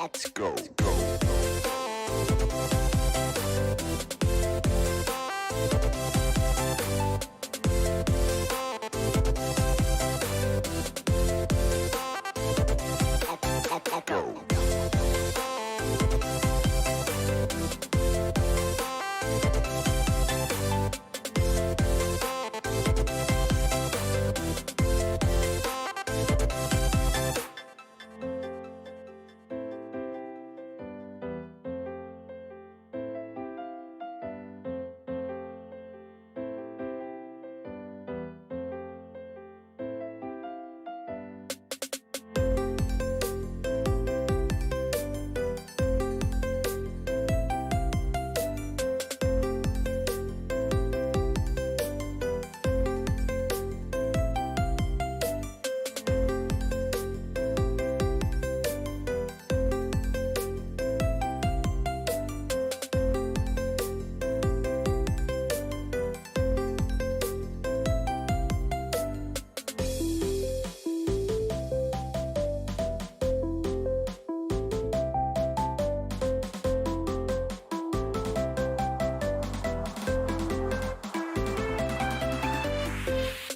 Let's go.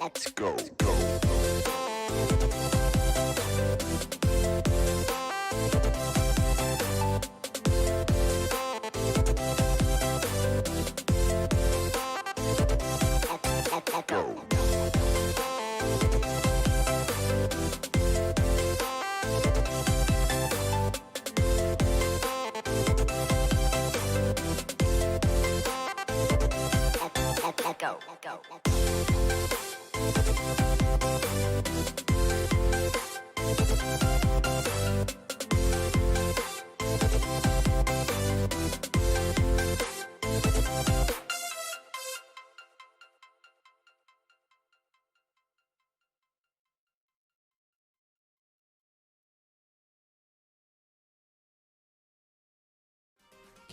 Let's go.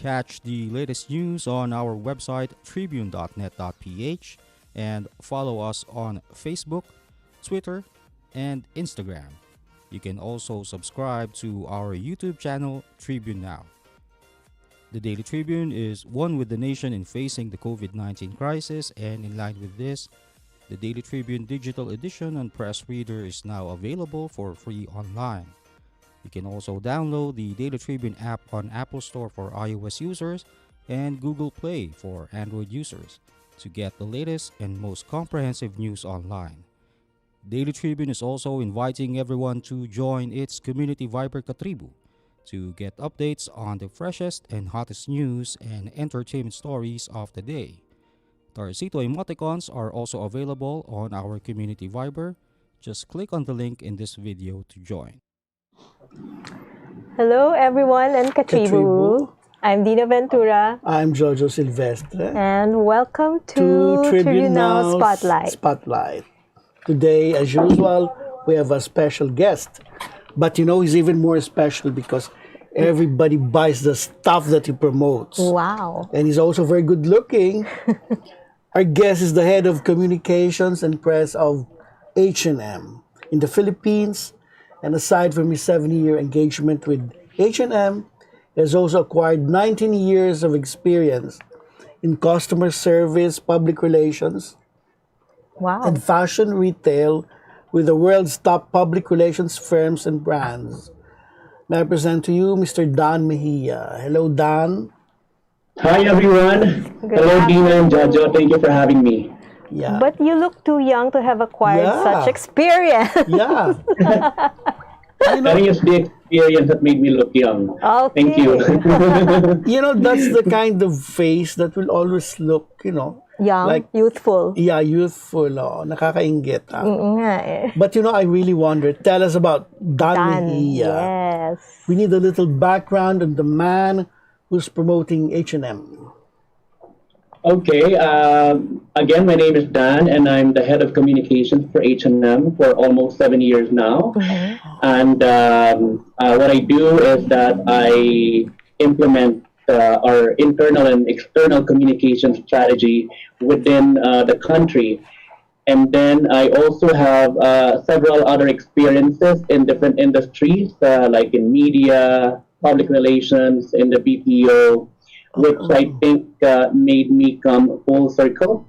Catch the latest news on our website tribune.net.ph and follow us on Facebook, Twitter, and Instagram. You can also subscribe to our YouTube channel, Tribune Now. The Daily Tribune is one with the nation in facing the COVID-19 crisis, and in line with this, the Daily Tribune digital edition and press reader is now available for free online. You can also download the Daily Tribune app on Apple Store for iOS users and Google Play for Android users to get the latest and most comprehensive news online. Daily Tribune is also inviting everyone to join its community Viber Katribu to get updates on the freshest and hottest news and entertainment stories of the day. Tarcito emoticons are also available on our community Viber. Just click on the link in this video to join. Hello everyone and Katribu. I'm Dina Ventura. I'm Jojo Silvestre. And welcome to Tribune Now Spotlight. Today, as usual, we have a special guest. But you know, he's even more special because everybody buys the stuff that he promotes. Wow. And he's also very good looking. Our guest is the head of communications and press of H&M in the Philippines. And aside from his 70-year engagement with H&M, he has also acquired 19 years of experience in customer service, public relations, wow, and fashion retail with the world's top public relations firms and brands. May I present to you Mr. Dan Mejia. Hello, Dan. Hi, everyone. Good Hello, Dina and Jojo. Thank you for having me. Yeah. But you look too young to have acquired such experience. Yeah. You I think know, it's the experience that made me look young. Thank you. that's the kind of face that will always look, Young, like, youthful. yeah, youthful, nakakainggit. Nga eh. But I really wonder, tell us about Dan Dan, Mejia. yes. We need a little background on the man who's promoting H&M. Okay. Again, my name is Dan, and I'm the head of communications for H&M for almost 7 years now. And what I do is that I implement our internal and external communication strategy within the country. And then I also have several other experiences in different industries, like in media, public relations, in the BPO, which I think made me come full circle.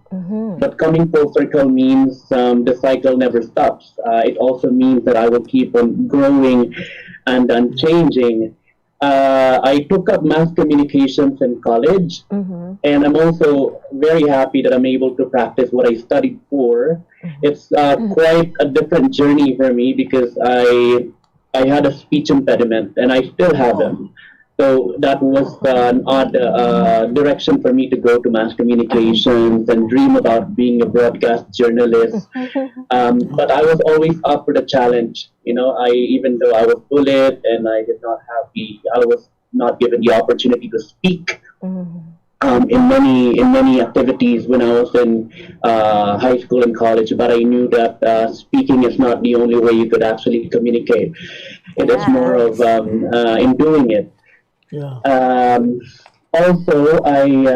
But coming full circle means the cycle never stops. It also means that I will keep on growing and changing. I took up mass communications in college, and I'm also very happy that I'm able to practice what I studied for. It's quite a different journey for me because I had a speech impediment, and I still have them. So that was an odd direction for me to go to mass communications and dream about being a broadcast journalist. But I was always up for the challenge. Even though I was bullied and I was not given the opportunity to speak in many activities when I was in high school and college. But I knew that speaking is not the only way you could actually communicate. It is more of in doing it. Yeah. Also, I'm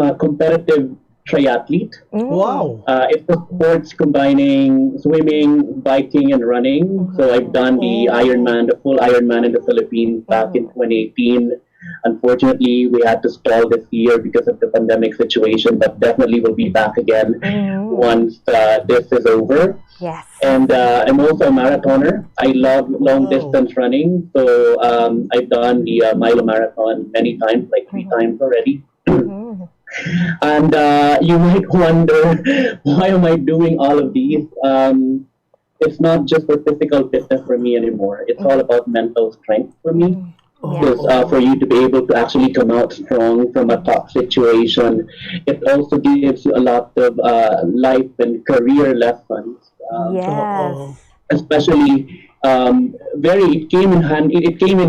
a competitive triathlete. Wow. It's a sports combining swimming, biking, and running. So I've done the full Ironman in the Philippines back in 2018. Unfortunately, we had to stall this year because of the pandemic situation, but definitely will be back again once this is over. Yes. And I'm also a marathoner. I love long distance running. So I've done the Milo Marathon many times, like 3 times already. And you might wonder, why am I doing all of these? It's not just for physical fitness for me anymore. It's all about mental strength for me. Because for you to be able to actually come out strong from a tough situation, it also gives you a lot of life and career lessons. Yes. Especially it came in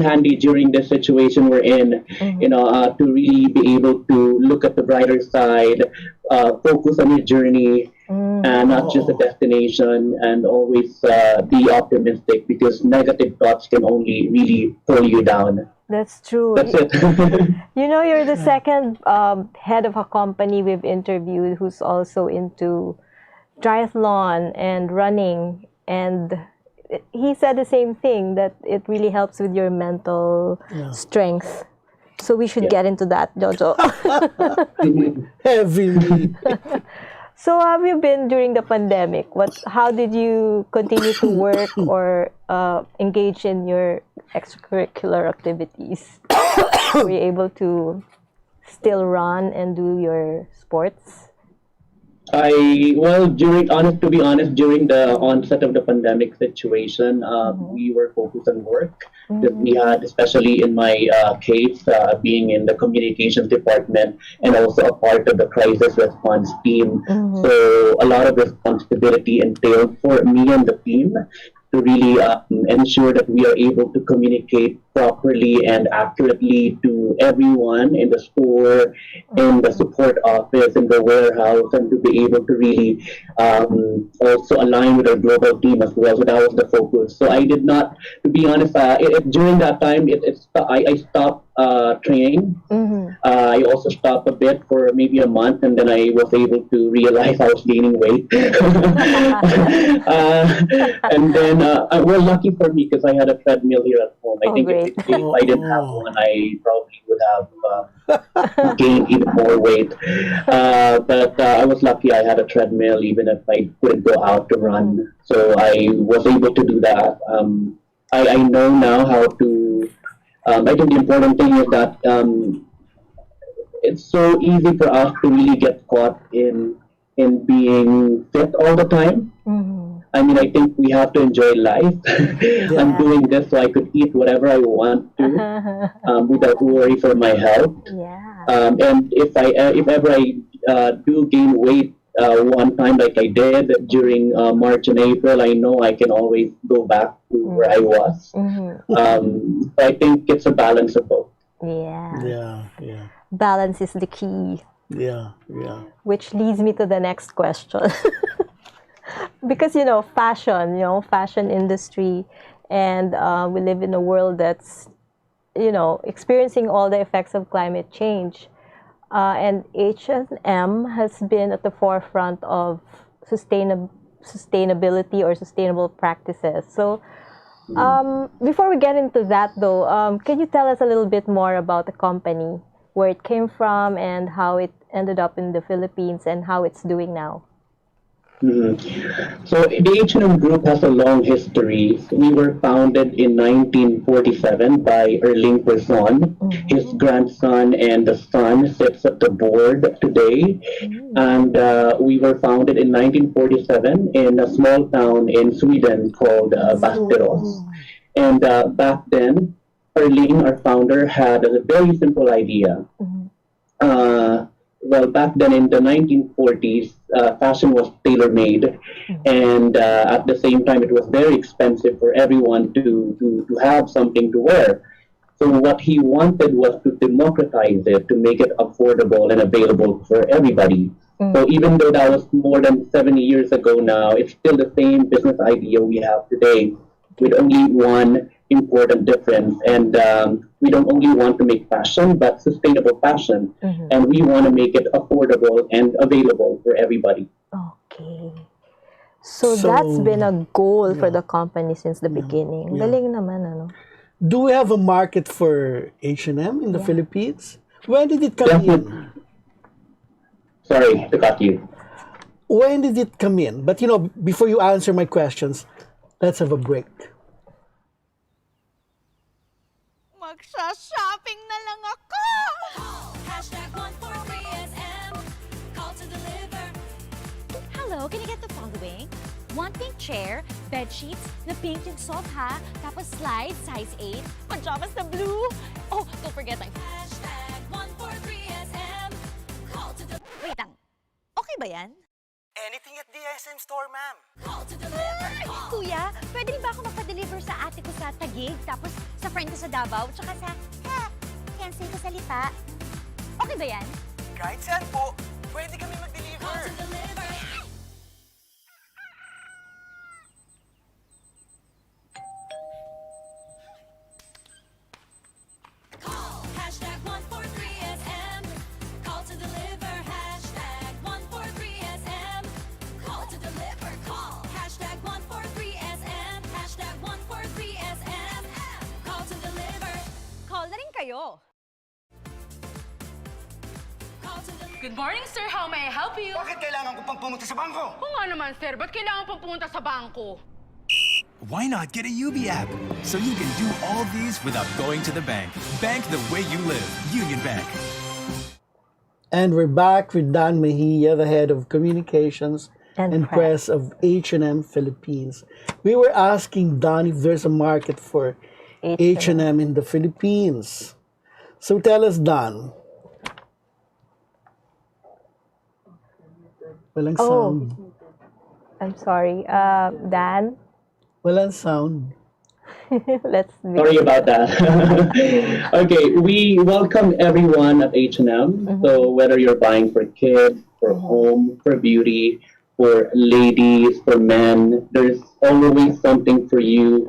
handy during the situation we're in, to really be able to look at the brighter side, focus on your journey, and not just a destination, and always be optimistic, because negative thoughts can only really pull you down. That's true. That's it. You're the second head of a company we've interviewed who's also into triathlon and running, and he said the same thing, that it really helps with your mental strength. So we should get into that, Jojo. Heavily. So have you been during the pandemic? How did you continue to work or engage in your extracurricular activities? Were you able to still run and do your sports? To be honest, during the onset of the pandemic situation, we were focused on work. That we had, especially in my case, being in the communications department and also a part of the crisis response team. So a lot of responsibility entailed for me and the team to really ensure that we are able to communicate properly and accurately to everyone in the store, in the support office, in the warehouse, and to be able to really also align with our global team as well. So that was the focus. So I did not, to be honest, during that time, I stopped training. I also stopped a bit for maybe a month, and then I was able to realize I was gaining weight. And then, well, lucky for me, because I had a treadmill here at home. I think if I didn't have one, I probably would have gained even more weight. But I was lucky I had a treadmill, even if I couldn't go out to run. So I was able to do that. I know now how to. I think the important thing is that it's so easy for us to really get caught in being fit all the time. I mean, I think we have to enjoy life. I'm doing this so I could eat whatever I want to without worry for my health. Yeah. And if ever I do gain weight one time like I did during March and April, I know I can always go back to where I was. So I think it's a balance of both. Yeah. Yeah. Balance is the key. Yeah. Which leads me to the next question. Because, fashion industry, and we live in a world that's, experiencing all the effects of climate change. And H&M has been at the forefront of sustainability or sustainable practices. So, before we get into that, though, can you tell us a little bit more about the company, where it came from, and how it ended up in the Philippines, and how it's doing now? So the H&M Group has a long history. We were founded in 1947 by Erling Person. His grandson and the son sits at the board today. And we were founded in 1947 in a small town in Sweden called Västerås. And back then, Erling, our founder, had a very simple idea. Well, back then in the 1940s, fashion was tailor-made, and at the same time, it was very expensive for everyone to have something to wear. So what he wanted was to democratize it, to make it affordable and available for everybody. So even though that was more than 70 years ago now, it's still the same business idea we have today, with only one important difference. And we don't only want to make fashion, but sustainable fashion. And we want to make it affordable and available for everybody. Okay. So that's been a goal for the company since the beginning. Galing naman, ano? Do we have a market for H&M in the Philippines? When did it come in? Sorry to cut you. When did it come in? But before you answer my questions, let's have a break. Magsha-shopping na lang ako! #143SM. Call to deliver. Hello, can you get the following? One pink chair, bed sheets, na pink yung sofa, tapos slides, size 8, pajamas na blue. Oh, don't forget my #143SM. Call to deliver. Wait lang. Okay ba yan? Anything at the SM store, ma'am. Call to deliver. Kuya, pwede rin ba ako magpa-deliver sa ate ko sa Taguig, tapos sa friend ko sa Davao, tsaka sa cancel ko sa Lipa? Okay ba yan? Kahit saan po, pwede kami mag-deliver. Call to deliver. Call #143SM. Call to deliver. #143SM. Call to deliver. Call #143SM. #143SM. Call to deliver. Call na rin kayo. Call to deliver. Good morning, sir. How may I help you? Bakit kailangan ko pang pumunta sa bangko? Oo nga naman, sir. Ba't kailangan pang pumunta sa bangko? Why not get a UB app so you can do all these without going to the bank? Bank the way you live. Union Bank. And we're back with Dan Mejia, the head of communications and press of H&M Philippines. We were asking Dan if there's a market for H&M in the Philippines. So tell us, Dan. Walang sound. I'm sorry. Dan? Walang sound. Let's Sorry about that. Okay, we welcome everyone at H&M. So whether you're buying for kids, for home, for beauty, for ladies, for men, there's always something for you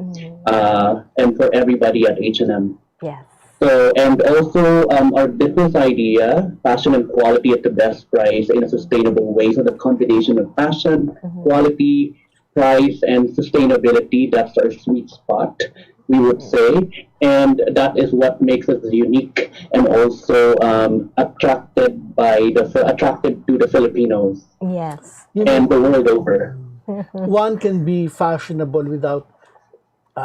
and for everybody at H&M. Yes. So, and also our business idea, fashion and quality at the best price in a sustainable way. So the combination of fashion, quality, price, and sustainability, that's our sweet spot, we would say. And that is what makes us unique and also attracted to the Filipinos. Yes. And the world over. One can be fashionable without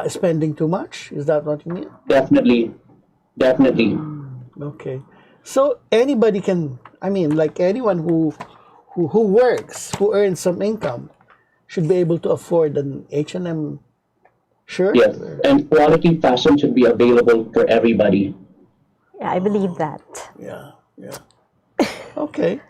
spending too much. Is that what you mean? Definitely. Okay. So anybody can, like anyone who works, who earns some income, should be able to afford an H&M shirt? Yes, and quality fashion should be available for everybody. Yeah, I believe that. Yeah, yeah. Okay,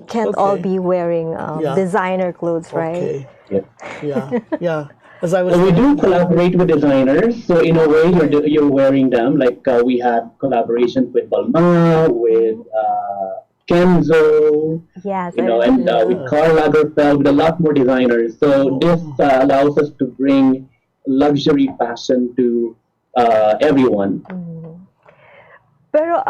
Can't all Okay. be wearing Yeah. designer clothes, right? okay. Yes. Yeah, yeah. As I was So we saying, do collaborate with designers. So in a way, you're wearing them. Like we had collaborations with Balmain, with Kenzo, Yes, you I know, and remember. with Karl Lagerfeld, with a lot more designers. So this allows us to bring luxury fashion to everyone. Pero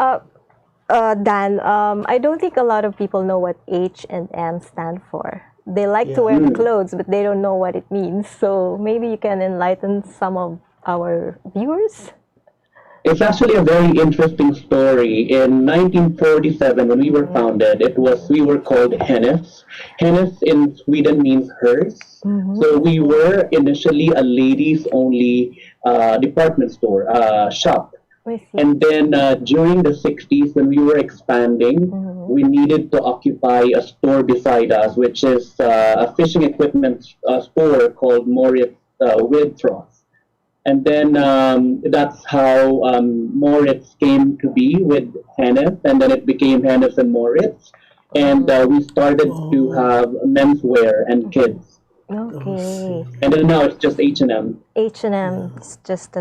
Dan, I don't think a lot of people know what H&M stand for. They like to wear the clothes, but they don't know what it means. So maybe you can enlighten some of our viewers. It's actually a very interesting story. In 1947, when we were founded, we were called Hennes. Hennes in Sweden means hers. So we were initially a ladies-only department store shop. I see. And then during the 60s, when we were expanding, we needed to occupy a store beside us, which is a fishing equipment store called Moritz Withross. And then that's how Moritz came to be with Hennes, and then it became Hennes and Moritz. And we started to have menswear and kids. Okay. And then now it's just H&M. H&M is just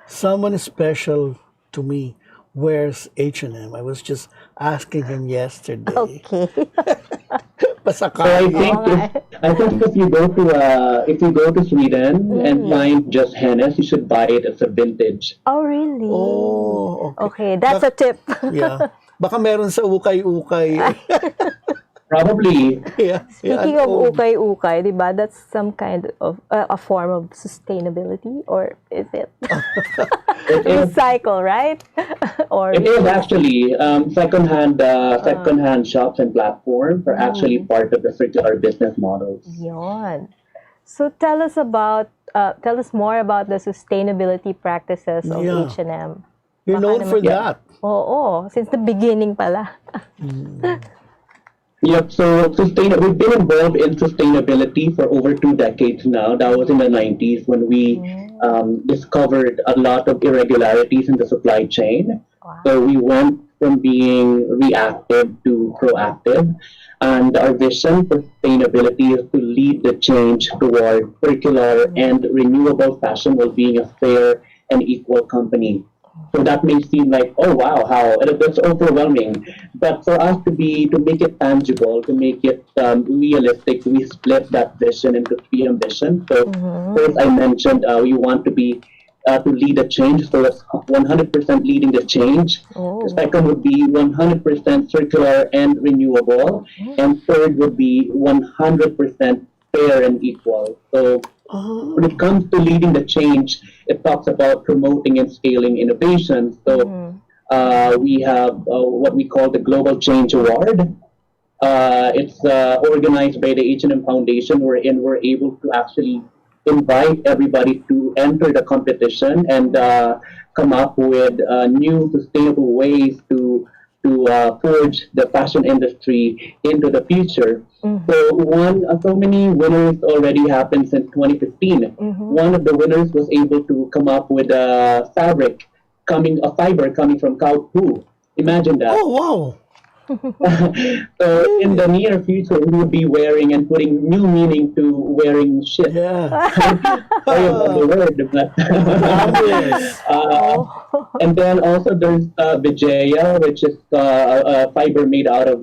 someone special to me wears H&M. I was just asking him yesterday. Okay. So I think if you go to Sweden and find just Hennes, you should buy it as a vintage. Oh, really? Oh, okay. Okay, that's a tip. Yeah. Baka meron sa ukay-ukay. Probably. Yeah. Speaking of ukay-ukay, diba, that's some kind of a form of sustainability, or is it? Recycle, right? Or It is actually second-hand shops and platforms are actually part of the circular business models. Yon. So tell us more about the sustainability practices of Yeah. H&M. You're Baka known for naman- that. Oo, since the beginning pala. Yep. So we've been involved in sustainability for over 2 decades now. That was in the 90s when we discovered a lot of irregularities in the supply chain. Wow. So we went from being reactive to proactive. And our vision for sustainability is to lead the change toward circular and renewable fashion while being a fair and equal company. So that may seem like, oh wow, that's overwhelming. But for us to make it tangible, to make it realistic, we split that vision into 3 ambitions. So first, I mentioned we want to be to lead a change. So that's 100% leading the change. The second would be 100% circular and renewable, and third would be 100% fair and equal. So when it comes to leading the change, it talks about promoting and scaling innovation. So we have what we call the Global Change Award. It's organized by the H&M Foundation, wherein we're able to actually invite everybody to enter the competition and come up with new sustainable ways to forge the fashion industry into the future. So many winners already happened since 2015. One of the winners was able to come up with a fiber coming from cow poo. Imagine that. Oh, wow. So in the near future, we will be wearing and putting new meaning to wearing shit. Yeah. Sorry about the word, but and then also there's Vijaya, which is a fiber made out of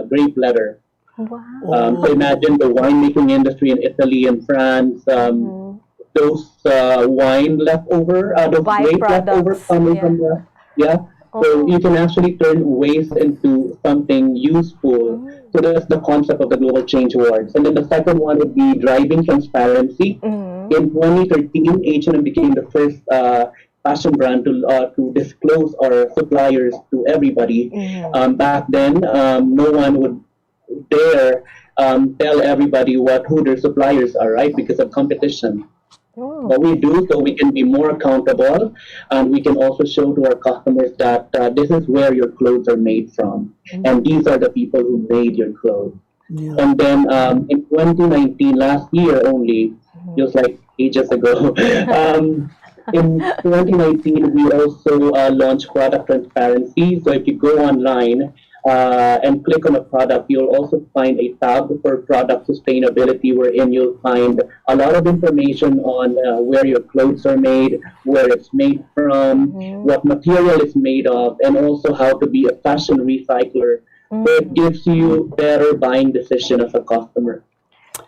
grape leather. Wow. So imagine the winemaking industry in Italy and France. Those wine leftover, those grape leftovers coming from the So you can actually turn waste into something useful. So that's the concept of the Global Change Awards. And then the second one would be driving transparency. In 2013, H&M became the first fashion brand to disclose our suppliers to everybody. Back then, no one would dare tell everybody who their suppliers are, right? Because of competition. What we do so we can be more accountable, and we can also show to our customers that this is where your clothes are made from, and these are the people who made your clothes. Yeah. And then in 2019, last year only, feels like ages ago. In 2019, we also launched product transparency. So if you go online and click on a product, you'll also find a tab for product sustainability, wherein you'll find a lot of information on where your clothes are made, where it's made from, what material it's made of, and also how to be a fashion recycler. So it gives you better buying decision as a customer.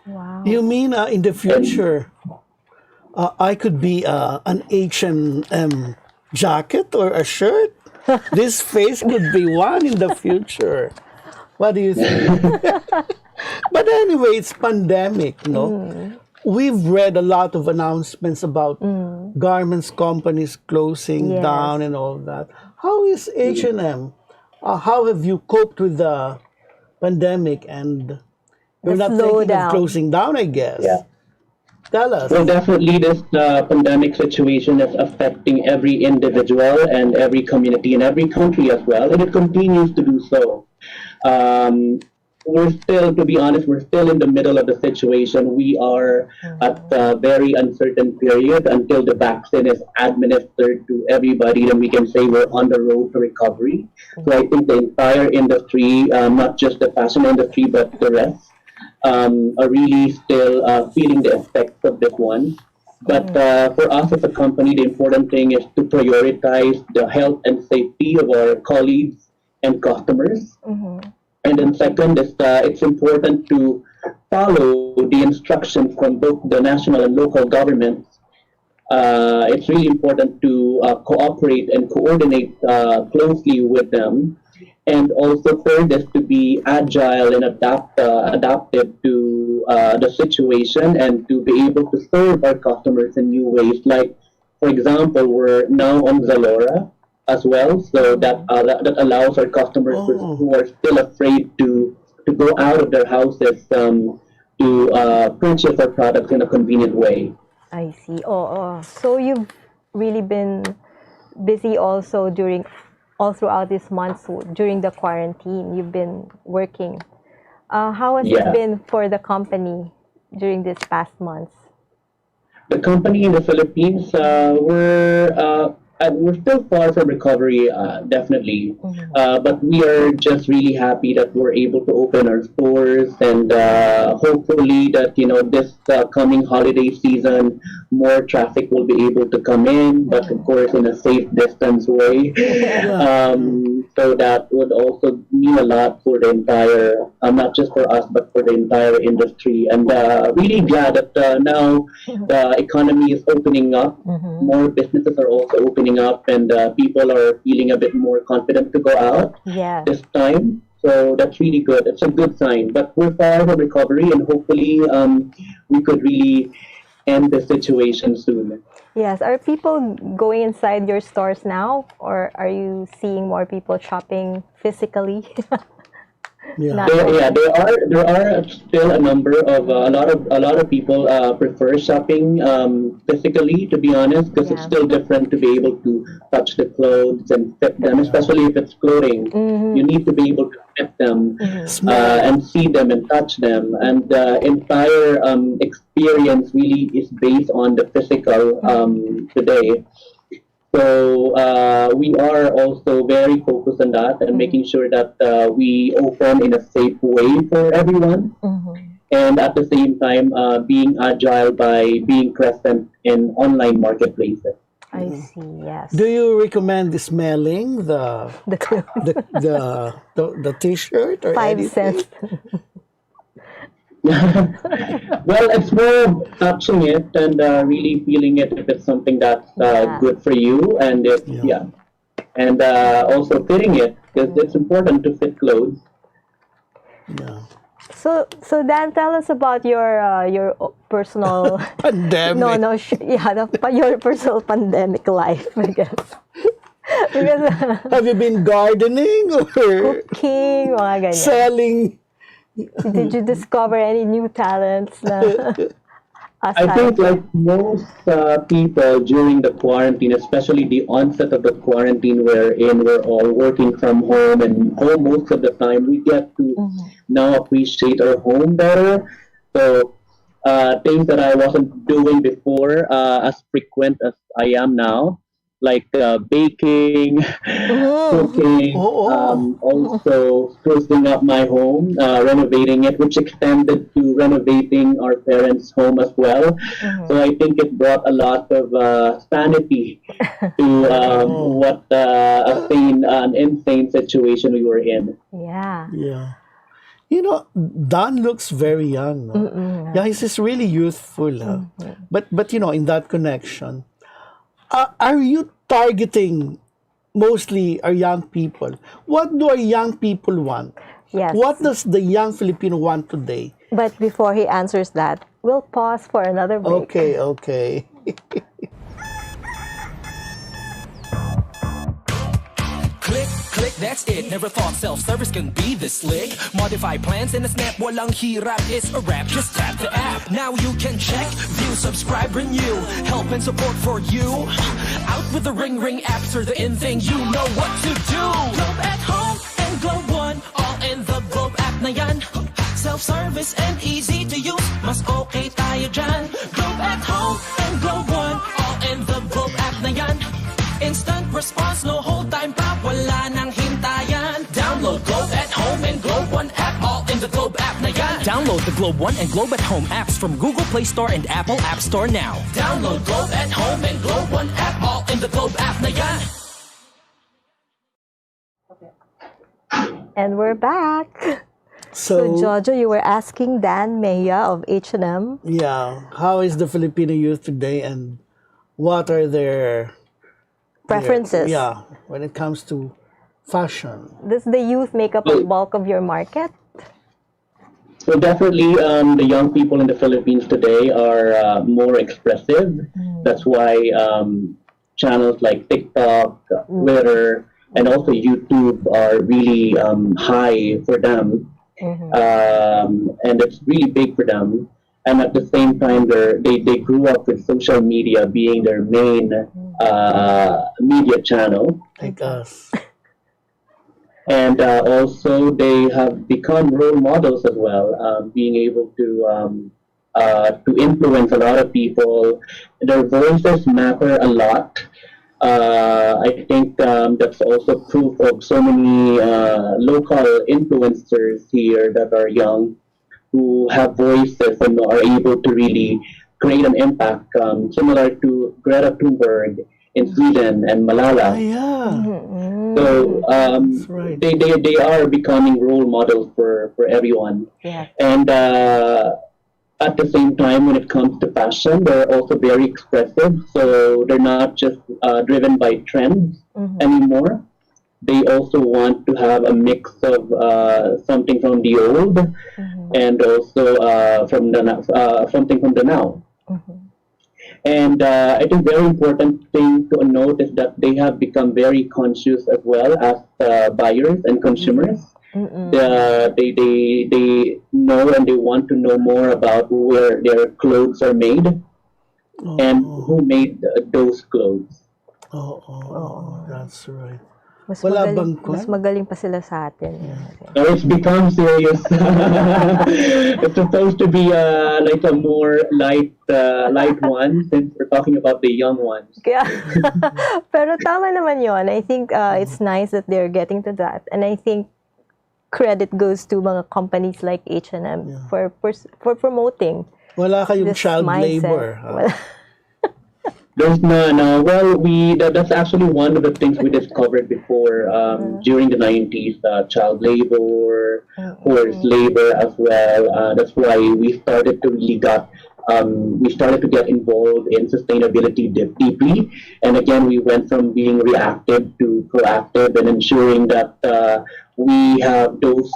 Wow. You mean in the future, I could be an H&M jacket or a shirt? This face could be one in the future. What do you think? But anyway, it's pandemic, no? We've read a lot of announcements about garments companies closing Yes. down and all that. How is H&M? How have you coped with the pandemic and you're The not thinking slowdown. of closing down, I guess? Yeah. Tell us. Well, definitely this pandemic situation is affecting every individual and every community in every country as well, and it continues to do so. We're still, to be honest, we're still in the middle of the situation. We are at a very uncertain period until the vaccine is administered to everybody, then we can say we're on the road to recovery. So I think the entire industry, not just the fashion industry, but the rest, are really still feeling the effects of this one. But for us as a company, the important thing is to prioritize the health and safety of our colleagues and customers. And then second is it's important to follow the instructions from both the national and local governments. It's really important to cooperate and coordinate closely with them. And also third is to be agile and adaptive to the situation and to be able to serve our customers in new ways. Like, for example, we're now on Zalora as well, so that allows our customers who are still afraid to go out of their houses to purchase our products in a convenient way. I see. So you've really been busy also all throughout this month during the quarantine. You've been working. How has it been for the company during these past months? The company in the Philippines, we're still far from recovery, definitely. But we are just really happy that we're able to open our stores, and hopefully that this coming holiday season, more traffic will be able to come in, but of course in a safe distance way. So that would also mean a lot for the entire, not just for us, but for the entire industry. And really glad that now the economy is opening up. More businesses are also opening up, and people are feeling a bit more confident to go out this time. So that's really good. It's a good sign. But we're far from recovery, and hopefully we could really end the situation soon. Yes. Are people going inside your stores now, or are you seeing more people shopping physically? There are still a number of a lot of people prefer shopping physically, to be honest, because it's still different to be able to touch the clothes and fit them, especially if it's clothing. You need to be able to fit them and see them and touch them, and the entire experience really is based on the physical today. So we are also very focused on that and making sure that we open in a safe way for everyone. And at the same time, being agile by being present in online marketplaces. I see. Yes. Do you recommend smelling the T-shirt or 5 anything? cents. Well, it's more touching it and really feeling it if it's something that's good for you, and and also fitting it, because it's important to fit clothes. Yeah. So Dan, tell us about your personal Pandemic. your personal pandemic life, I guess. Because Have you been gardening or cooking, mga ganyan. selling? Did you discover any new talents na I aside think, from... like most people during the quarantine, especially the onset of the quarantine, wherein we're all working from home and home most of the time, we get to now appreciate our home better. So, things that I wasn't doing before as frequent as I am now, like baking, Mhm. cooking, Oh, also sprucing up my home, renovating it, which extended to renovating our parents' home as well. So I think it brought a lot of sanity to oh, what an insane situation we were in. Yeah. yeah. You know, Don looks very young, no? Yeah, he's really youthful, huh? But you know, in that connection, are you targeting mostly our young people? What do our young people want? Yes. What does the young Filipino want today? But before he answers that, we'll pause for another break. Okay, okay. Click, click, that's it. Never thought self-service can be this slick. Modify plans in a snap, walang hirap, it's a wrap. Just tap the app. Now you can check, view, subscribe, renew. Help and support for you. Out with the ring apps are the in thing, you know what to do. Globe at home and Globe One, all in the Globe app na yan. Self-service and easy to use, mas okay tayo dyan. Globe at home and Globe One, all in the Globe app na yan. Instant response, no hold time pa, wala nang hintayan. Download Globe at Home and Globe One app, all in the Globe app na yan. Download the Globe One and Globe at Home apps from Google Play Store and Apple App Store now. Download Globe at Home and Globe One app, all in the Globe app na yan. And we're back. So Jojo, you were asking Dan Mejia of H&M. Yeah, how is the Filipino youth today, and what are their Preferences. yeah, when it comes to fashion? Does the youth make up a bulk of your market? So definitely, the young people in the Philippines today are more expressive. That's why channels like TikTok, Twitter, and also YouTube are really high for them, and it's really big for them. And at the same time, they grew up with social media being their main media channel. Like us. And also, they have become role models as well, being able to influence a lot of people. Their voices matter a lot. I think that's also proof of so many local influencers here that are young, who have voices and are able to really create an impact, similar to Greta Thunberg in Sweden and Malala. Yeah, So that's right. they are becoming role models for everyone. Yeah. And at the same time, when it comes to fashion, they're also very expressive. So they're not just driven by trends anymore. They also want to have a mix of something from the old and also something from the now. And I think very important thing to note is that they have become very conscious as well as buyers and consumers. They know and they want to know more about where their clothes are made and who made those clothes. That's right. Mas Wala magaling, bang mas kwan? magaling pa sila sa atin. So it's become serious. It's supposed to be like a more light one, since we're talking about the young ones. Kaya, pero tama naman yon. I think it's nice that they're getting to that. And I think credit goes to mga companies like H&M for promoting Wala kayong this child mindset. labor. Wala. There's none. Well, that's actually one of the things we discovered before during the 90s, child labor, forced labor as well. That's why we started to get involved in sustainability deeply. And again, we went from being reactive to proactive and ensuring that we have those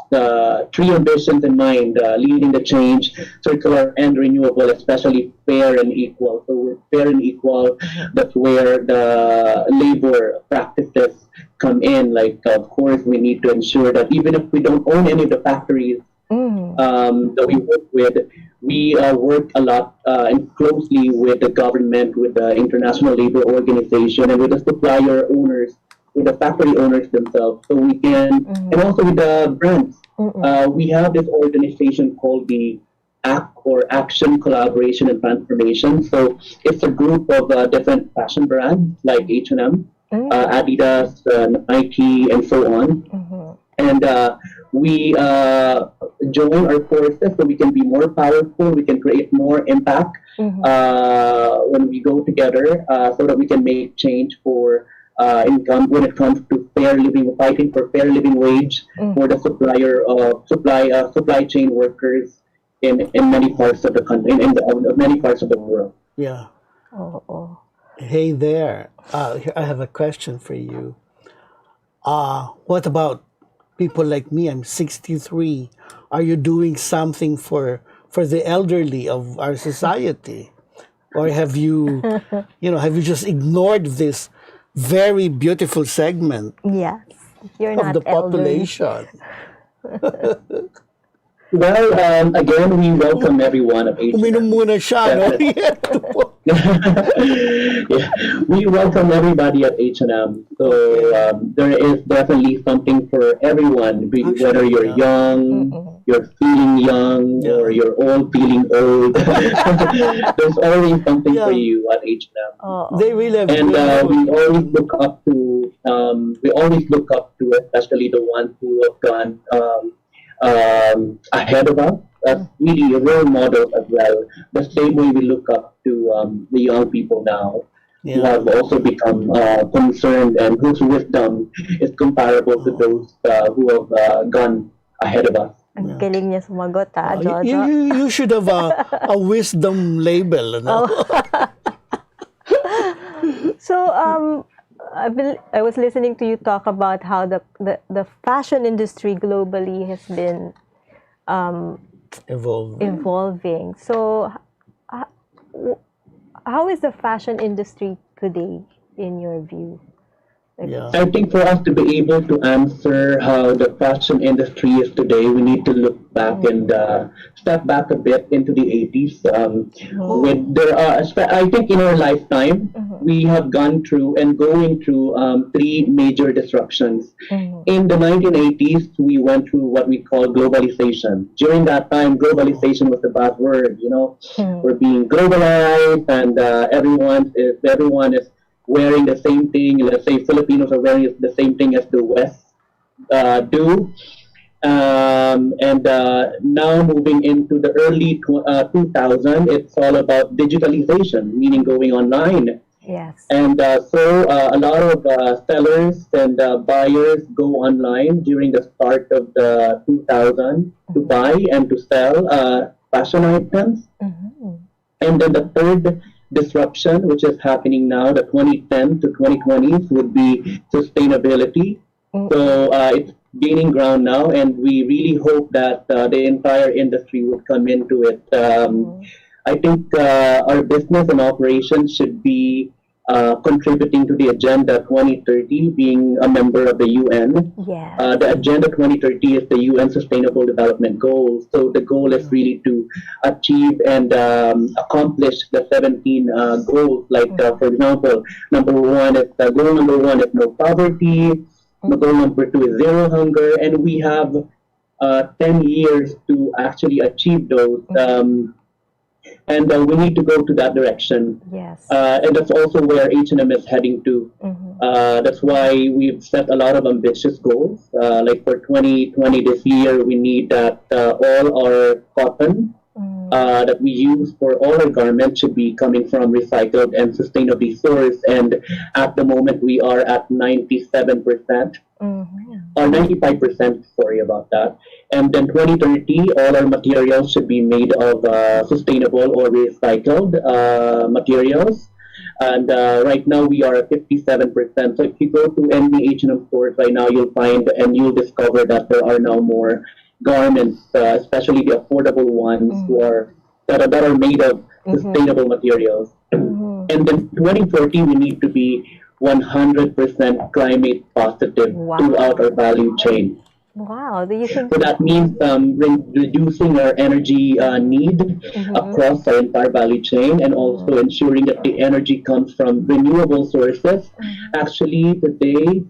three ambitions in mind: leading the change, circular and renewable, especially fair and equal. So with fair and equal, that's where the labor practices come in. Like, of course, we need to ensure that even if we don't own any of the factories that we work with. We work a lot and closely with the government, with the International Labor Organization, and with the supplier owners, with the factory owners themselves. So we can, and also with the brands. We have this organization called the ACT, or Action, Collaboration, and Transformation. So it's a group of different fashion brands like H&M, Adidas, Nike, and so on. And we join our forces so we can be more powerful, we can create more impact when we go together, so that we can make change for income when it comes to fair living, fighting for fair living wage for the supply chain workers in many parts of the country, in many parts of the world. Yeah. Oh. Hey there. I have a question for you. What about people like me? I'm 63. Are you doing something for the elderly of our society? Or have you, have you just ignored this very beautiful segment Yes. You're of not the elderly. population? Well, again, we welcome everyone of H&M. Uminom muna siya, no? Yeah, we welcome everybody at H&M. So there is definitely something for everyone, whether you're young, you're feeling young, or you're old feeling old. There's always something for you at H&M. They really have And good we always look up to, especially the ones who have gone ahead of us, as really role models as well. The same way we look up to the young people now, who have also become concerned and whose wisdom is comparable to those who have gone ahead of us. Ang galing niya sumagot, Jojo. You should have a wisdom label, no? So, I was listening to you talk about how the fashion industry globally has been evolving. So, how is the fashion industry today, in your view? I think for us to be able to answer how the fashion industry is today, we need to look back and step back a bit into the 80s. I think in our lifetime, we have gone through and going through three major disruptions. In the 1980s, we went through what we call globalization. During that time, globalization was the buzzword. We're being globalized, and everyone is wearing the same thing. Let's say Filipinos are wearing the same thing as the West do. And now moving into the early 2000, it's all about digitalization, meaning going online. Yes. And so a lot of sellers and buyers go online during the start of the 2000 to buy and to sell fashion items. And then the third disruption, which is happening now, the 2010 to 2020s, would be sustainability. So it's gaining ground now, and we really hope that the entire industry would come into it. I think our business and operations should be contributing to the Agenda 2030, being a member of the UN. Yes. The Agenda 2030 is the UN Sustainable Development Goals. So the goal is really to achieve and accomplish the 17 goals. Like, for example, goal number one is no poverty. Goal number two is zero hunger. And we have 10 years to actually achieve those. And we need to go to that direction. Yes. And that's also where H&M is heading to. That's why we've set a lot of ambitious goals. Like for 2020 this year, we need that all our cotton that we use for all our garments should be coming from recycled and sustainably sourced. And at the moment, we are at 97%. Or 95%, sorry about that. And then 2030, all our materials should be made of sustainable or recycled materials. And right now we are at 57%. So if you go to any H&M stores right now, you'll find and you'll discover that there are now more garments, especially the affordable ones that are made of sustainable materials. And then 2040, we need to be 100% climate positive throughout our value chain. Wow. Do you think? So that means reducing our energy need across our entire value chain, and also ensuring that the energy comes from renewable sources. Actually, today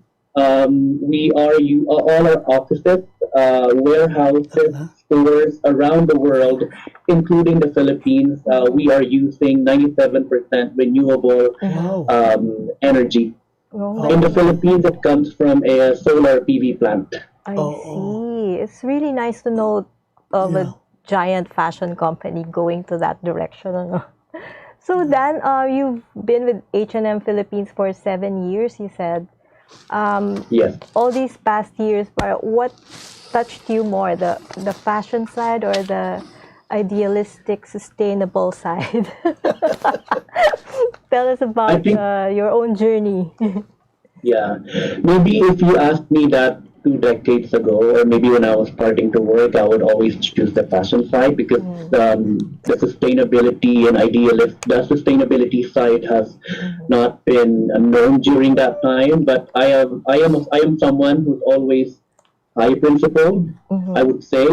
we are all our offices, warehouses, stores around the world, including the Philippines. We are using 97% renewable Wow. energy. Oh, In the Philippines, it comes from a solar PV plant. I Oh, see. It's really nice to know of Yeah. a giant fashion company going to that direction. Ano? So Dan, you've been with H&M Philippines for 7 years, you said. Yes. All these past years, what touched you more, the fashion side or the idealistic, sustainable side? Tell us I about think your own journey. Yeah, maybe if you asked me that 2 decades ago, or maybe when I was starting to work, I would always choose the fashion side because the sustainability and the sustainability side has not been known during that time. But I am someone who's always high principled. I would say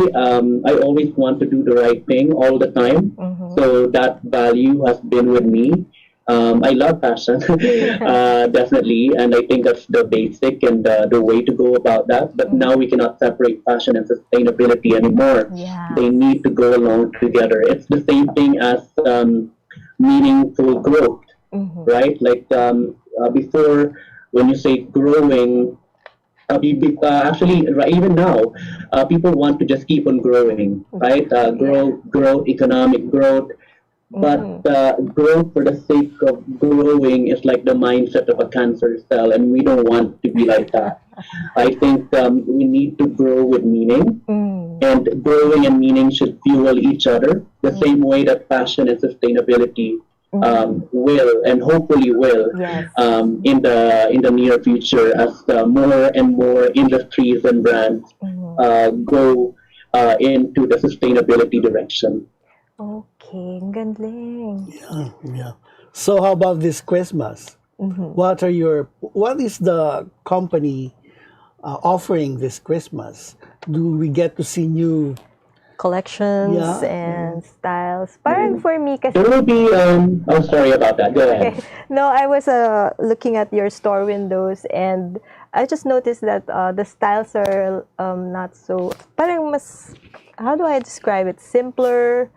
I always want to do the right thing all the time. So that value has been with me. I love fashion, definitely, and I think that's the basic and the way to go about that. But now we cannot separate fashion and sustainability anymore. Yeah. They need to go along together. It's the same thing as meaningful growth, right? Like before, when you say growing, actually, even now, people want to just keep on growing, right? Grow, economic growth. But growth for the sake of growing is like the mindset of a cancer cell, and we don't want to be like that. I think we need to grow with meaning, and growing and meaning should fuel each other the same way that fashion and sustainability will and hopefully will Yes. in the near future as more and more industries and brands go into the sustainability direction. Okay, ang galing. Yeah. So how about this Christmas? What is the company offering this Christmas? Do we get to see new? Collections Yeah. and styles. Parang for me, kasi, There will be oh, sorry about that. Go ahead. no, I was looking at your store windows and I just noticed that the styles are not so, parang mas, how do I describe it? Simpler,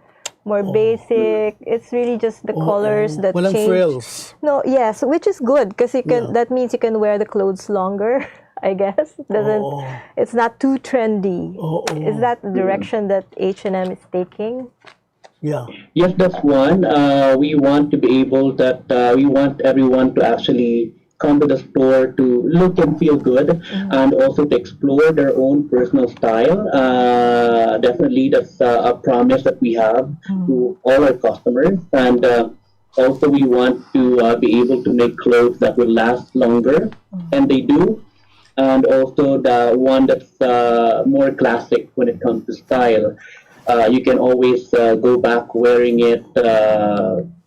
more basic. It's really just the colors that Walang change. frills. No, yes, which is good because you can. That means you can wear the clothes longer. I guess it doesn't. It's not too trendy. Is that the direction that H&M is taking? Yeah. Yes, that's one. We want to be able that we want everyone to actually come to the store to look and feel good, and also to explore their own personal style. Definitely, that's a promise that we have to all our customers, and also we want to be able to make clothes that will last longer, and they do. And also the one that's more classic when it comes to style. You can always go back wearing it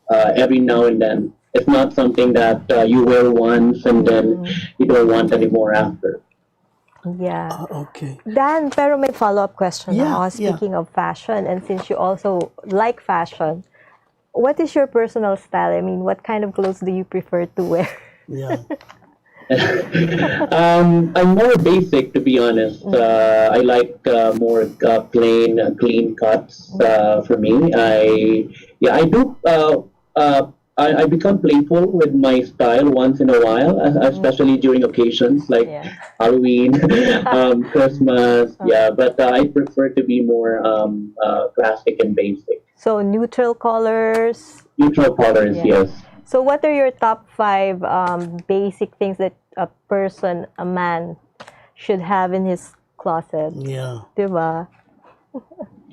every now and then. It's not something that you wear once and then you don't want anymore after. Yeah. Okay. Dan, pero may follow-up question Yeah, ako. Speaking of fashion, and since you also like fashion, what is your personal style? I mean, what kind of clothes do you prefer to wear? Yeah. I'm more basic, to be honest. I like more plain, clean cuts. For me, I do. I become playful with my style once in a while, especially during occasions like Halloween, Christmas. Yeah, but I prefer to be more classic and basic. So neutral colors. Neutral colors, yes. So what are your top 5 basic things that a man should have in his closet? Yeah. Diba?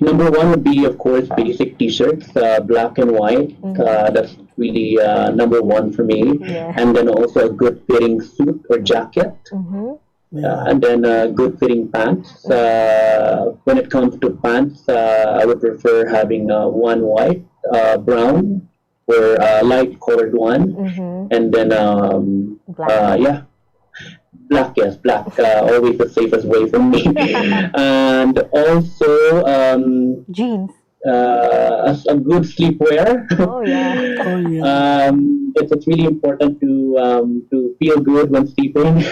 Number 1 would be, of course, basic t-shirts, black and white. That's really number 1 for me. Yeah. And then also a good fitting suit or jacket. And then good fitting pants. When it comes to pants, I would prefer having one white, brown, or light colored one. And then, Black. Black, yes, black. Always the safest way for me. And also Jeans. a good sleepwear. Oh yeah. Oh yeah. It's really important to feel good when sleeping.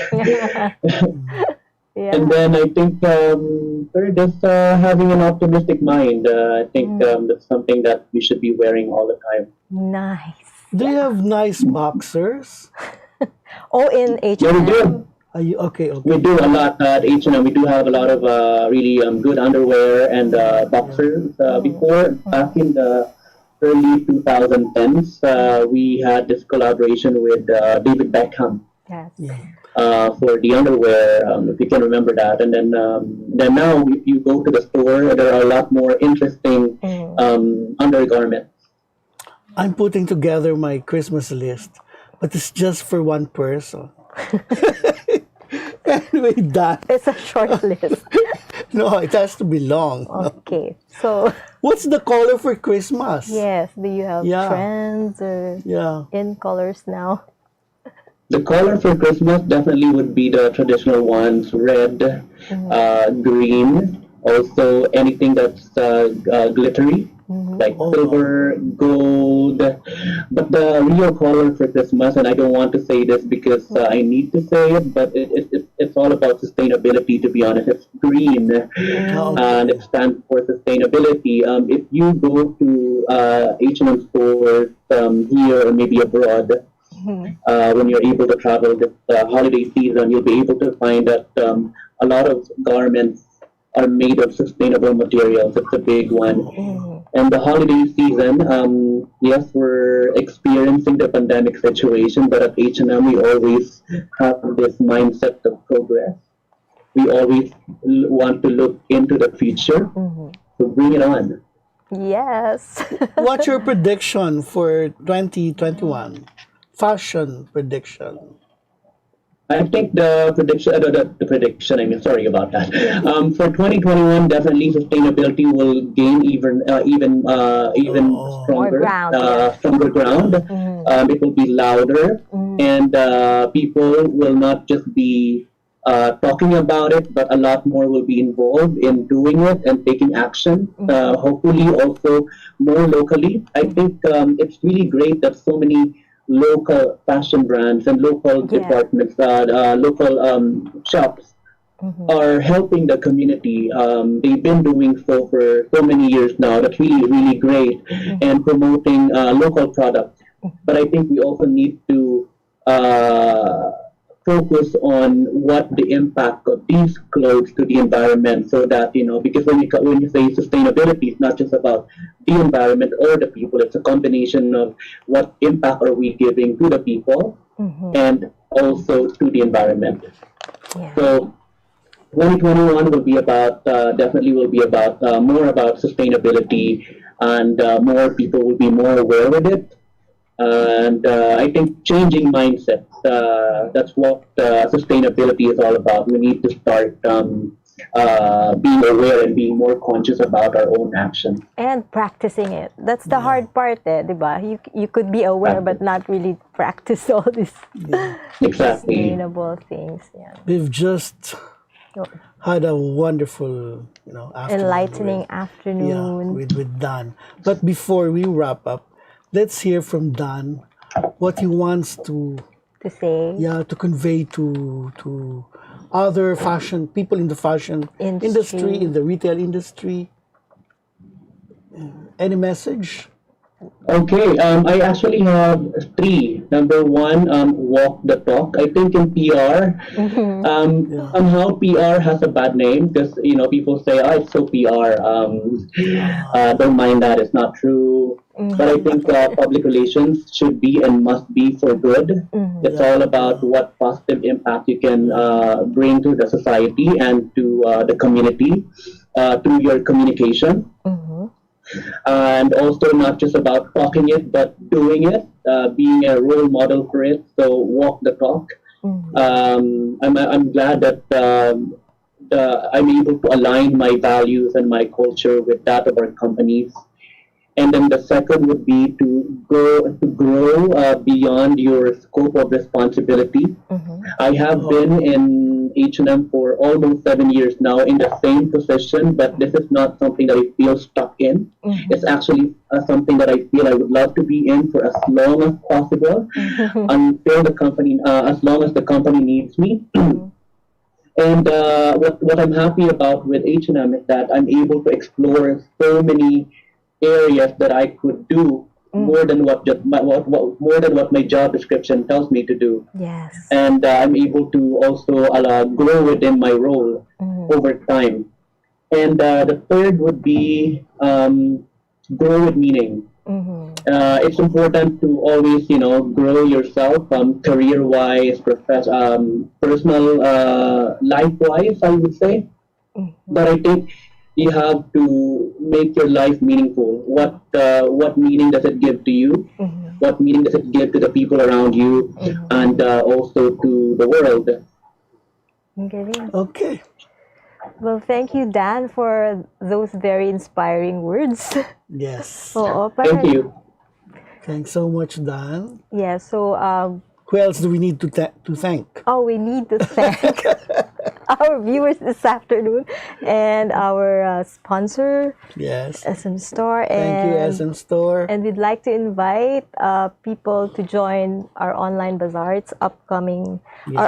Yeah. And then I think third is having an optimistic mind. I think that's something that we should be wearing all the time. Nice. Do you have nice boxers? Oh, in H&M. Yeah, we do. Are you okay? We do a lot at H&M. We do have a lot of really good underwear and boxers. Before, back in the early 2010s, we had this collaboration with David Beckham. Yes. For the underwear, if you can remember that. And then now, if you go to the store, there are a lot more interesting undergarments. I'm putting together my Christmas list, but it's just for one person. Anyway, that. It's a short list. No, it has to be long. Okay. So, What's the color for Christmas? yes, do you have Yeah. trends or Yeah. in colors now? The color for Christmas definitely would be the traditional ones: red, green. Also, anything that's glittery, like silver, gold. But the real color for Christmas, and I don't want to say this because I need to say it, but it's all about sustainability. To be honest, it's green, and it stands for sustainability. If you go to H&M stores here or maybe abroad. When you're able to travel this holiday season, you'll be able to find that a lot of garments are made of sustainable materials. It's a big one. And the holiday season, yes, we're experiencing the pandemic situation, but at H&M, we always have this mindset of progress. We always want to look into the future, so bring it on. Yes. What's your prediction for 2021? Fashion prediction. I think the prediction. I mean, sorry about that. For 2021, definitely sustainability will gain even stronger, ground, yeah. stronger ground. It will be louder, and people will not just be talking about it, but a lot more will be involved in doing it and taking action. Hopefully, also more locally. I think it's really great that so many local fashion brands and local departments, local shops are helping the community. They've been doing so for so many years now. That's really, really great, and promoting local products. But I think we also need to focus on what the impact of these clothes to the environment, so that because when you say sustainability, it's not just about the environment or the people. It's a combination of what impact are we giving to the people and also to the environment. So 2021 will be about definitely will be about more about sustainability, and more people will be more aware with it. And I think changing mindset, that's what sustainability is all about. We need to start being aware and being more conscious about our own actions. And practicing it. That's the hard part, diba? You could be aware but not really practice all these Exactly. sustainable things. Yeah. We've just had a wonderful, afternoon Enlightening with, afternoon. with Dan. But before we wrap up, let's hear from Dan what he wants to say. to convey to other fashion people in the fashion industry, in the retail industry. Any message? Okay, I actually have three. Number one, walk the talk. I think in PR, somehow PR has a bad name because people say, "Oh, it's so PR." Don't mind that; it's not true. But I think public relations should be and must be for good. It's all about what positive impact you can bring to the society and to the community through your communication. And also not just about talking it, but doing it, being a role model for it. So walk the talk. I'm glad that I'm able to align my values and my culture with that of our companies. And then the second would be to grow beyond your scope of responsibility. I have been in H&M for almost 7 years now in the same position, but this is not something that I feel stuck in. It's actually something that I feel I would love to be in for as long as possible, until the company, as long as the company needs me. And what I'm happy about with H&M is that I'm able to explore so many areas that I could do more than what my job description tells me to do. Yes. And I'm able to also grow within my role over time. And the third would be grow with meaning. It's important to always, grow yourself, career-wise, personal, life-wise, I would say. But I think you have to make your life meaningful. What meaning does it give to you? What meaning does it give to the people around you, and also to the world? Okay. Well, thank you, Dan, for those very inspiring words. Yes. Thank you. Thanks so much, Dan. Yeah, so Who else do we need to thank? we need to thank our viewers this afternoon and our sponsor, Yes. SM Store. Thank you, SM Store. And we'd like to invite people to join our online bazaar. It's our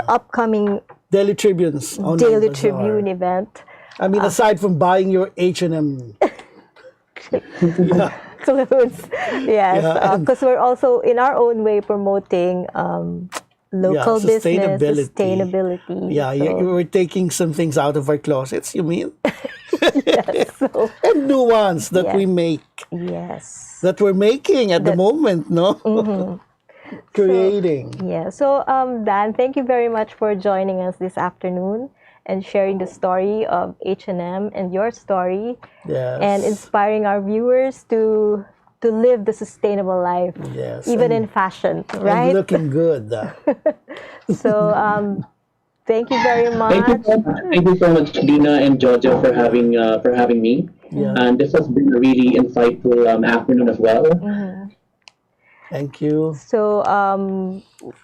upcoming Daily Tribune's online Daily bazaar. Tribune event. I mean, aside from buying your H&M clothes. Yes, Yeah, because we're also in our own way promoting local business, sustainability. Yeah, so, you were taking some things out of our closets, you mean? yes, so, And new ones that Yeah. we make, yes. that we're making at the moment, no? Creating. Yeah. So, Dan, thank you very much for joining us this afternoon and sharing the story of H&M and your story, Yes. and inspiring our viewers to live the sustainable life, Yes. even and, in fashion, and right? looking good. So, thank you very much. Thank you so much, Dina and Georgia, for having me. Yeah. And this has been a really insightful afternoon as well. Thank you. So,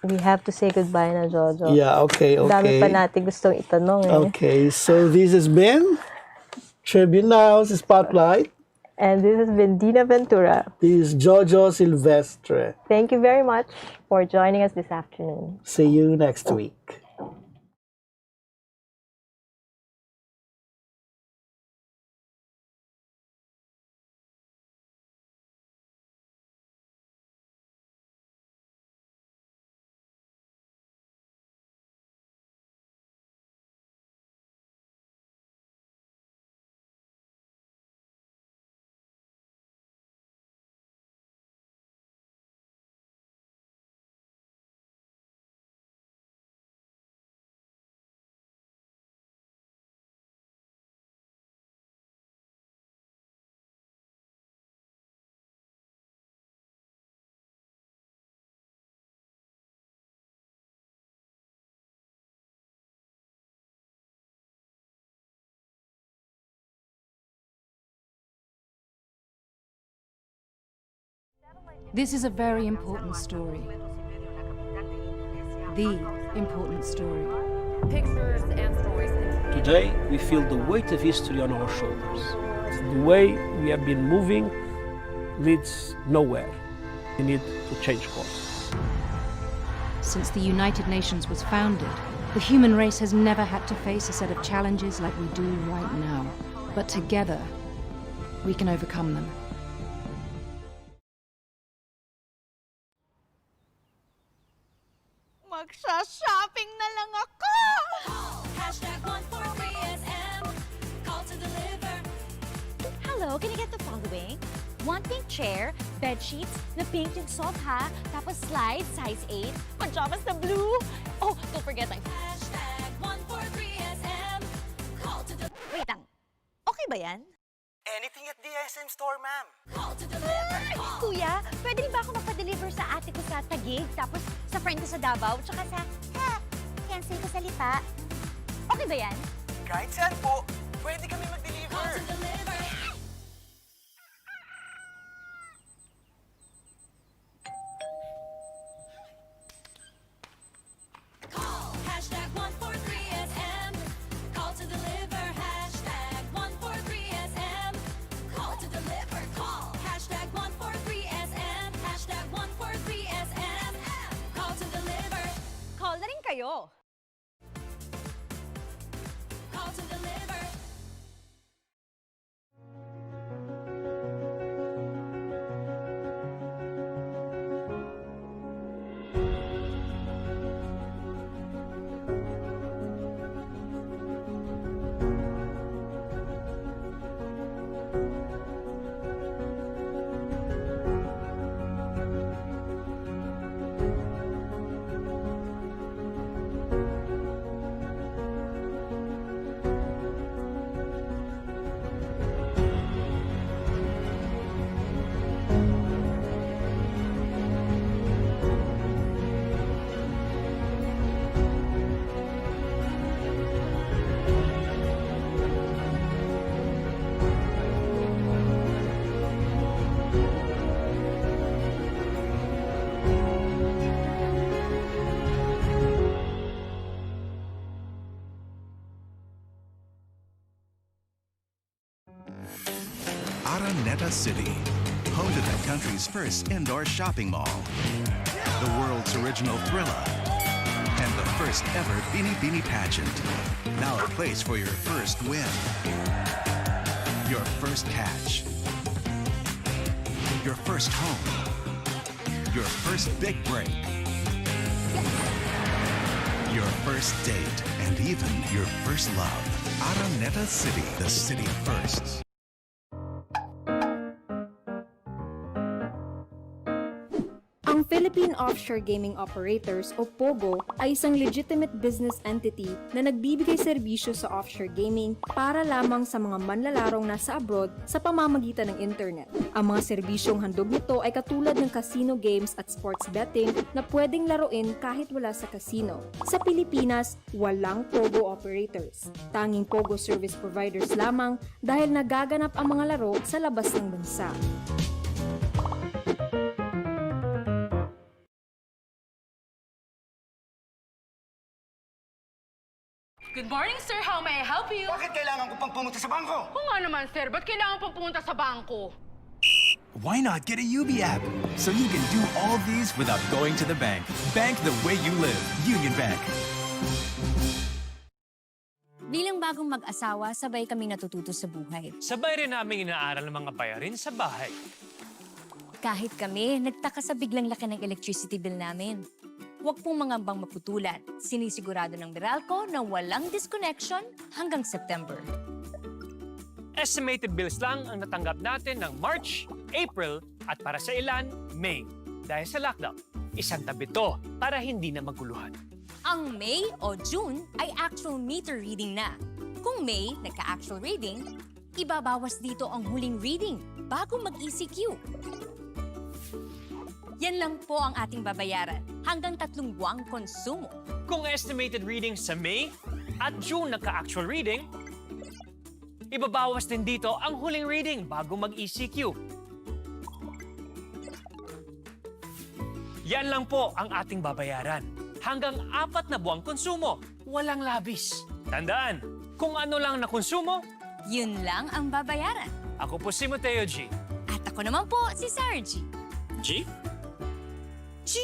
we have to say goodbye na, Jojo. Yeah, okay, Dami pa okay. natin gustong itanong eh. Okay, so this has been Tribune Now's Spotlight. And this has been Dina Ventura. This is Jojo Silvestre. Thank you very much for joining us this afternoon. See you next week. This is a very important story. The important story. Pictures and stories. Today, we feel the weight of history on our shoulders. The way we have been moving leads nowhere. We need to change course. Since the United Nations was founded, the human race has never had to face a set of challenges like we do right now. But together, we can overcome them. Magsha-shopping na lang ako! #143SM. Call to deliver. Hello, can I get the following? One pink chair, bed sheets, na pink yung sofa, tapos slide, size 8, pajamas na blue. Oh, don't forget my #143SM. Call to deliver. Wait lang. Okay ba yan? Anything at the SM Store, ma'am. Call to deliver. Kuya, pwede rin ba ako magpa-deliver sa ate ko sa Taguig, tapos sa friend ko sa Davao, tsaka sa cancel ko sa Lipa? Okay ba yan? Kahit saan po, pwede kami mag-deliver. Call to deliver. Araneta City, home to the country's first indoor shopping mall, the world's original Thrilla, and the first ever Bini Bini pageant. Now a place for your first win, your first catch, your first home, your first big break, your first date, and even your first love. Araneta City, the city of firsts. Ang Philippine Offshore Gaming Operators o POGO ay isang legitimate business entity na nagbibigay serbisyo sa offshore gaming para lamang sa mga manlalarong nasa abroad sa pamamagitan ng internet. Ang mga serbisyong handog nito ay katulad ng casino games at sports betting na pwedeng laruin kahit wala sa casino. Sa Pilipinas, walang POGO operators. Tanging POGO service providers lamang dahil nagaganap ang mga laro sa labas ng bansa. Good morning, sir. How may I help you? Bakit kailangan ko pang pumunta sa bangko? Oo nga naman, sir. Ba't kailangan pang pumunta sa bangko? Why not get a UB app so you can do all these without going to the bank? Bank the way you live. Union Bank. Bilang bagong mag-asawa, sabay kaming natututo sa buhay. Sabay rin namin inaaral ng mga bayarin sa bahay. Kahit kami, nagtaka sa biglang laki ng electricity bill namin. Huwag pong mangambang maputulan. Sinisigurado ng Meralco na walang disconnection hanggang September. Estimated bills lang ang natanggap natin ng March, April, at para sa ilan, May. Dahil sa lockdown, isang tabi to para hindi na maguluhan. Ang May o June ay actual meter reading na. Kung May, nagka-actual reading, ibabawas dito ang huling reading bago mag-ECQ. Yan lang po ang ating babayaran hanggang 3 buwang konsumo. Kung estimated reading sa May at June nagka-actual reading, ibabawas din dito ang huling reading bago mag-ECQ. Yan lang po ang ating babayaran. Hanggang 4 na buwang konsumo, walang labis. Tandaan, kung ano lang na konsumo, yun lang ang babayaran. Ako po si Mateo G. At ako naman po si Sarah G. G? G!